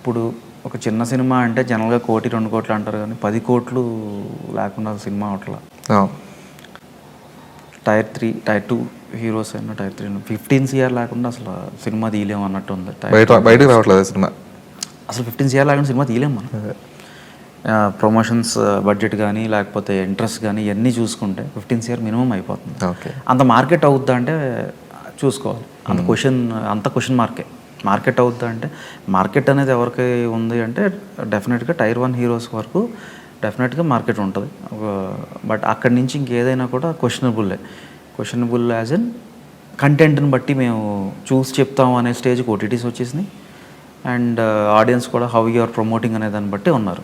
ఇప్పుడు ఒక చిన్న సినిమా అంటే జనరల్గా 1-2 కోట్లు అంటారు, కానీ 10 కోట్లు లేకుండా సినిమా అవట్లా. టైర్ 3 టైర్ 2 హీరోస్ అయినా టైర్ 3 15 CR లేకుండా అసలు సినిమా తీయలేము అన్నట్టు ఉంది. బయటకు రావట్లేదు సినిమా, అసలు 15 CR లేకుండా సినిమా తీయలేము మనం. ప్రమోషన్స్ బడ్జెట్ కానీ లేకపోతే ఇంట్రెస్ట్ కానీ ఇవన్నీ చూసుకుంటే 15 CR మినిమం అయిపోతుంది. ఓకే, అంత మార్కెట్ అవుద్దా అంటే చూసుకోవాలి. అంత క్వశ్చన్ మార్కెట్ అవుద్దా అంటే, మార్కెట్ అనేది ఎవరికి ఉంది అంటే డెఫినెట్గా టైర్ 1 హీరోస్ వరకు డెఫినెట్గా మార్కెట్ ఉంటుంది. బట్ అక్కడి నుంచి ఇంకేదైనా కూడా క్వశ్చనబుల్ యాజ్ ఇన్ కంటెంట్ని బట్టి మేము చూసి చెప్తాం అనే స్టేజ్కి OTTs వచ్చేసినాయి. అండ్ ఆడియన్స్ కూడా హౌ యు ఆర్ ప్రమోటింగ్ అనే దాన్ని బట్టి ఉన్నారు.